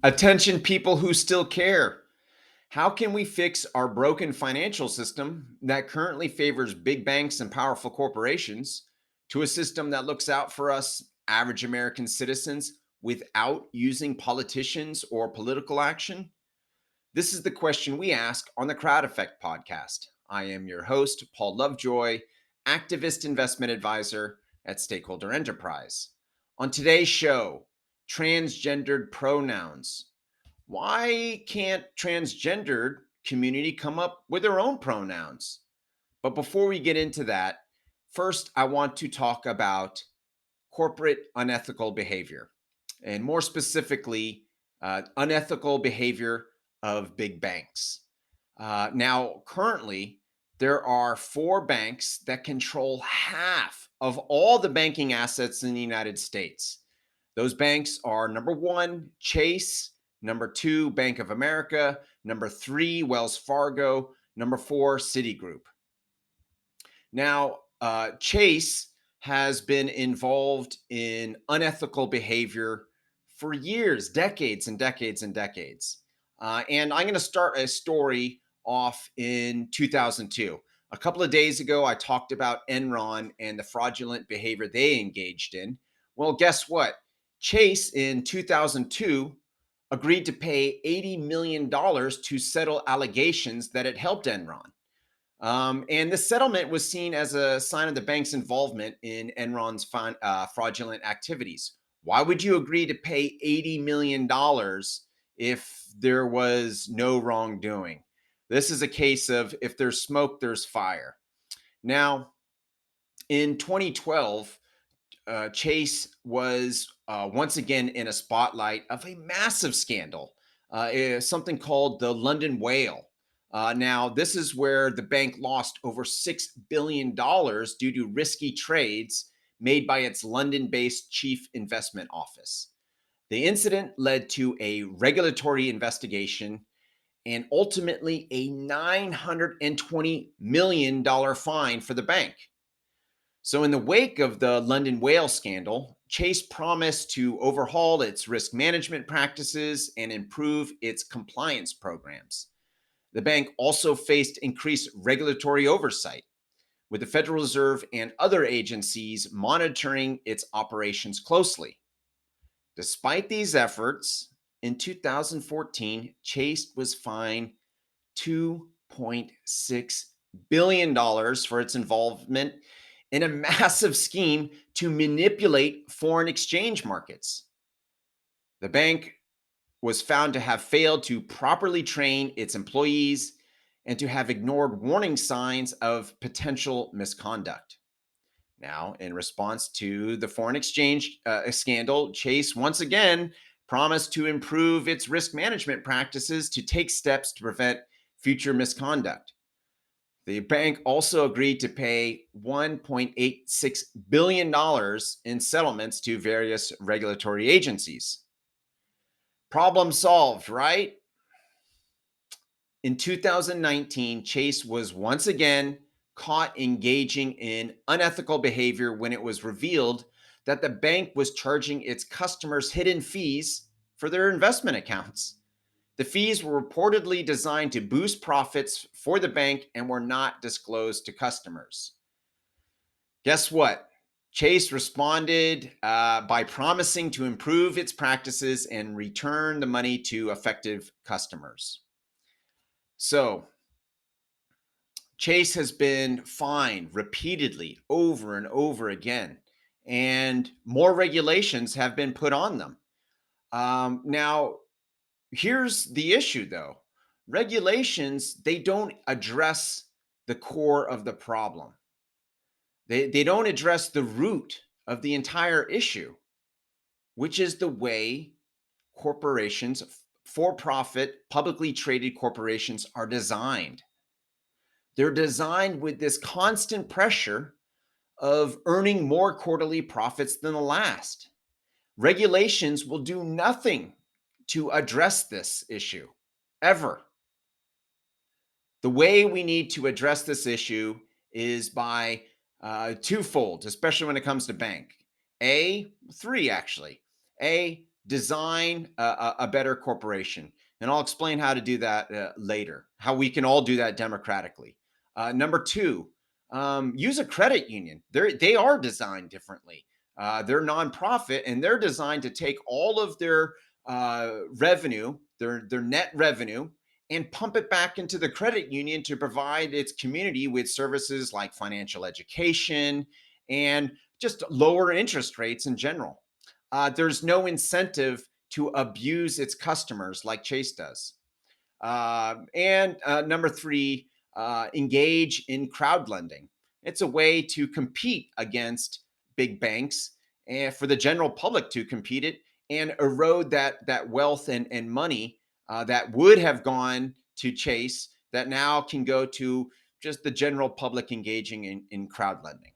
Attention, people who still care. How can we fix our broken financial system that currently favors big banks and powerful corporations to a system that looks out for us, average American citizens, without using politicians or political action? This is the question we ask on the Crowd Effect podcast. I am your host, Paul Lovejoy, activist investment advisor at Stakeholder Enterprise. On today's show, transgendered pronouns. Why can't transgendered community come up with their own pronouns? But before we get into that, first I want to talk about corporate unethical behavior, and more specifically, unethical behavior of big banks. Now, currently, there are four banks that control half of all the banking assets in the United States. Those banks are number one, Chase, number two, Bank of America, number three, Wells Fargo, number four, Citigroup. Now, Chase has been involved in unethical behavior for years, decades and decades and decades. And I'm going to start a story off in 2002. A couple of days ago, I talked about Enron and the fraudulent behavior they engaged in. Well, guess what? Chase in 2002 agreed to pay $80 million to settle allegations that it helped Enron. And this settlement was seen as a sign of the bank's involvement in Enron's fraudulent activities. Why would you agree to pay $80 million if there was no wrongdoing? This is a case of if there's smoke, there's fire. Now, in 2012, Chase was once again in a spotlight of a massive scandal, something called the London Whale. Now, this is where the bank lost over $6 billion due to risky trades made by its London based chief investment office. The incident led to a regulatory investigation and ultimately a $920 million fine for the bank. So, in the wake of the London Whale scandal, Chase promised to overhaul its risk management practices and improve its compliance programs. The bank also faced increased regulatory oversight, with the Federal Reserve and other agencies monitoring its operations closely. Despite these efforts, in 2014, Chase was fined $2.6 billion for its involvement in a massive scheme to manipulate foreign exchange markets. The bank was found to have failed to properly train its employees and to have ignored warning signs of potential misconduct. Now, in response to the foreign exchange scandal, Chase once again promised to improve its risk management practices to take steps to prevent future misconduct. The bank also agreed to pay $1.86 billion in settlements to various regulatory agencies. Problem solved, right? In 2019, Chase was once again caught engaging in unethical behavior when it was revealed that the bank was charging its customers hidden fees for their investment accounts. The fees were reportedly designed to boost profits for the bank and were not disclosed to customers. Guess what? Chase responded by promising to improve its practices and return the money to affected customers. So, Chase has been fined repeatedly over and over again, and more regulations have been put on them. Now, here's the issue though. Regulations, they don't address the core of the problem. They don't address the root of the entire issue, which is the way corporations, for profit, publicly traded corporations are designed. They're designed with this constant pressure of earning more quarterly profits than the last. Regulations will do nothing to address this issue, ever. The way we need to address this issue is by twofold, especially when it comes to bank. Three actually. A, design a better corporation. And I'll explain how to do that later, how we can all do that democratically. Number two, use a credit union. They are designed differently. They're nonprofit and they're designed to take all of their revenue, their net revenue, and pump it back into the credit union to provide its community with services like financial education and just lower interest rates in general. There's no incentive to abuse its customers like Chase does. And number three, engage in crowd lending. It's a way to compete against big banks and for the general public to compete it and erode that wealth and money that would have gone to Chase that now can go to just the general public engaging in crowd lending.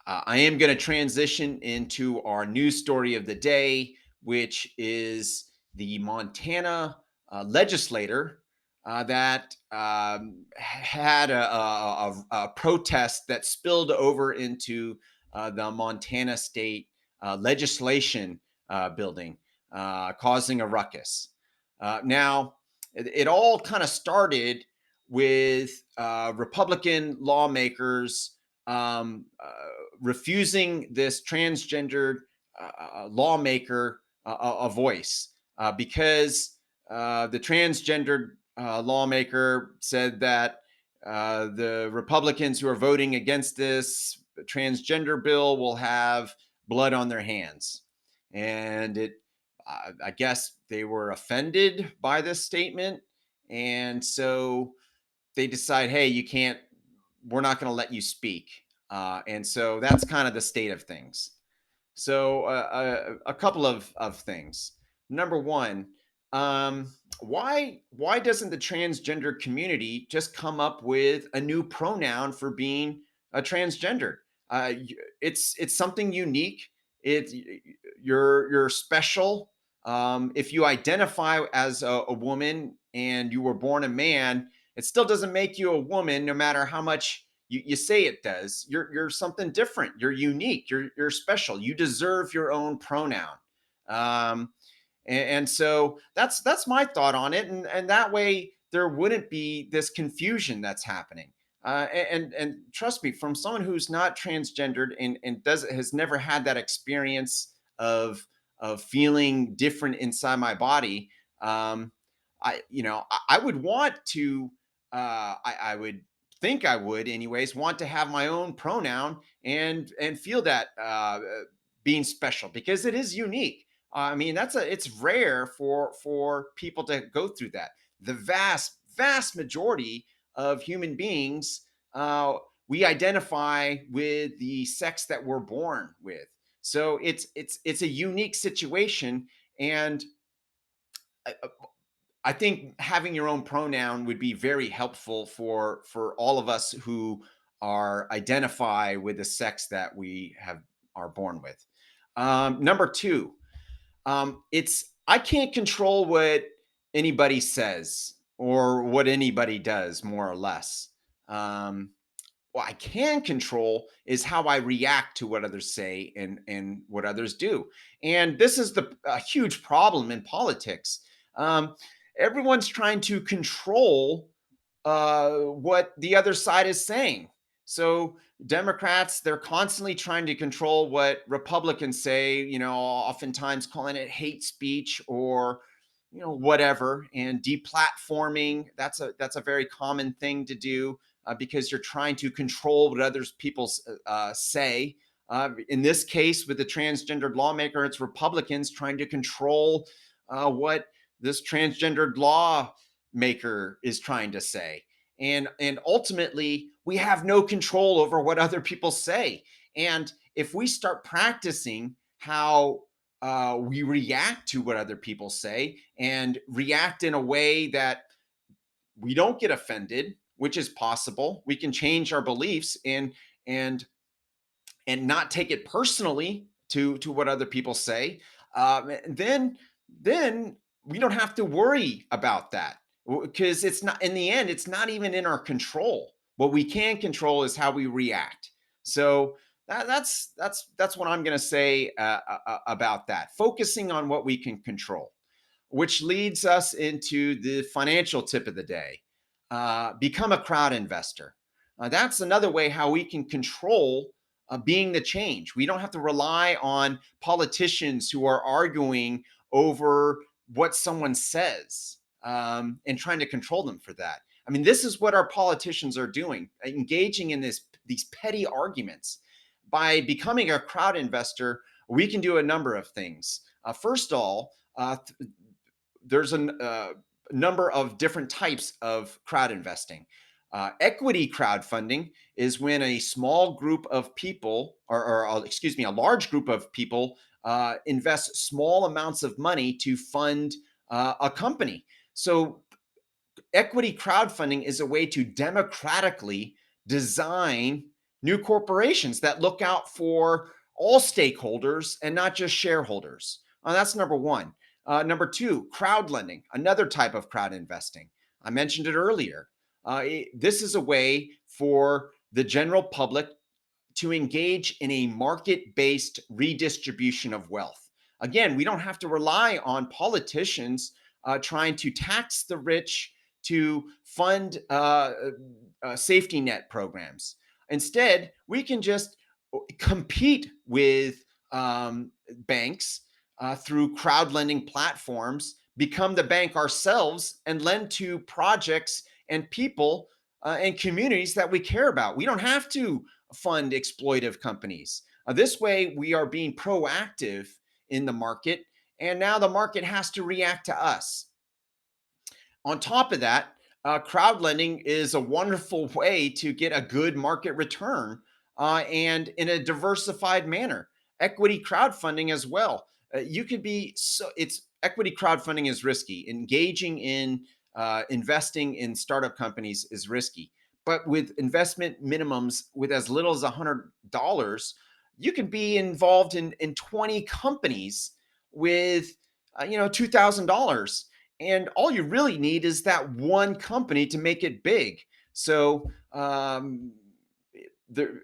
I am going to transition into our news story of the day, which is the Montana legislator that had a protest that spilled over into the Montana state legislation building, causing a ruckus. Now, it all kind of started with Republican lawmakers refusing this transgendered lawmaker a voice because the transgendered lawmaker said that the Republicans who are voting against this transgender bill will have blood on their hands. And I guess they were offended by this statement. And so they decide, hey, you can't, we're not going to let you speak. And so that's kind of the state of things. So a couple of things. Number one, why doesn't the transgender community just come up with a new pronoun for being a transgender? It's something unique. It's you're special. If you identify as a woman and you were born a man, it still doesn't make you a woman, no matter how much you say it does. You're something different. You're unique. You're special. You deserve your own pronoun. Um, and so that's my thought on it. And that way there wouldn't be this confusion that's happening. And trust me, from someone who's not transgendered and does has never had that experience of feeling different inside my body. I would want to. I would think I would, anyways, want to have my own pronoun and feel that being special because it is unique. I mean, it's rare for people to go through that. The vast majority of human beings, we identify with the sex that we're born with. So it's a unique situation, and I, I think having your own pronoun would be very helpful for all of us who are identify with the sex that we have are born with. Number two, it's I can't control what anybody says or what anybody does, more or less. Um, what I can control is how I react to what others say and what others do. And this is the a huge problem in politics. Um, Everyone's trying to control what the other side is saying. So Democrats, they're constantly trying to control what Republicans say, oftentimes calling it hate speech or whatever, and deplatforming. That's a very common thing to do because you're trying to control what others people say. In this case, with the transgendered lawmaker, it's Republicans trying to control what this transgendered lawmaker is trying to say. And ultimately, we have no control over what other people say. And if we start practicing how we react to what other people say and react in a way that we don't get offended, which is possible, we can change our beliefs and and not take it personally to what other people say, then we don't have to worry about that because it's not in the end it's not even in our control. What we can control is how we react. So That's what I'm going to say about that. Focusing on what we can control, which leads us into the financial tip of the day. Become a crowd investor. That's another way how we can control being the change. We don't have to rely on politicians who are arguing over what someone says and trying to control them for that. I mean, this is what our politicians are doing, engaging in these petty arguments. By becoming a crowd investor, we can do a number of things. First of all, there's a number of different types of crowd investing. Equity crowdfunding is when a small group of people, excuse me, a large group of people invest small amounts of money to fund a company. So equity crowdfunding is a way to democratically design new corporations that look out for all stakeholders and not just shareholders. That's number one. Number two, crowd lending, another type of crowd investing. I mentioned it earlier. This is a way for the general public to engage in a market based redistribution of wealth. Again, we don't have to rely on politicians trying to tax the rich to fund safety net programs. Instead, we can just compete with banks through crowd lending platforms, become the bank ourselves, and lend to projects and people and communities that we care about. We don't have to fund exploitive companies. This way, we are being proactive in the market, and now the market has to react to us. On top of that, crowd lending is a wonderful way to get a good market return and in a diversified manner. Equity crowdfunding as well. You could be so it's equity crowdfunding is risky. Engaging in investing in startup companies is risky. But with investment minimums with as little as $100, you can be involved in 20 companies with $2,000, and all you really need is that one company to make it big. So the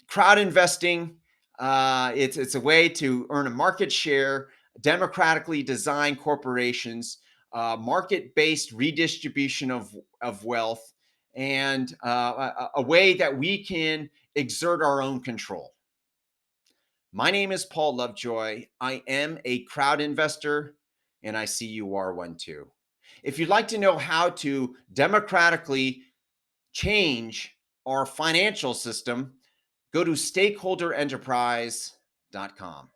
crowd investing, it's a way to earn a market share, democratically design corporations, market-based redistribution of wealth, and a way that we can exert our own control. My name is Paul Lovejoy. I am a crowd investor, and I see you are one too. If you'd like to know how to democratically change our financial system, go to stakeholderenterprise.com.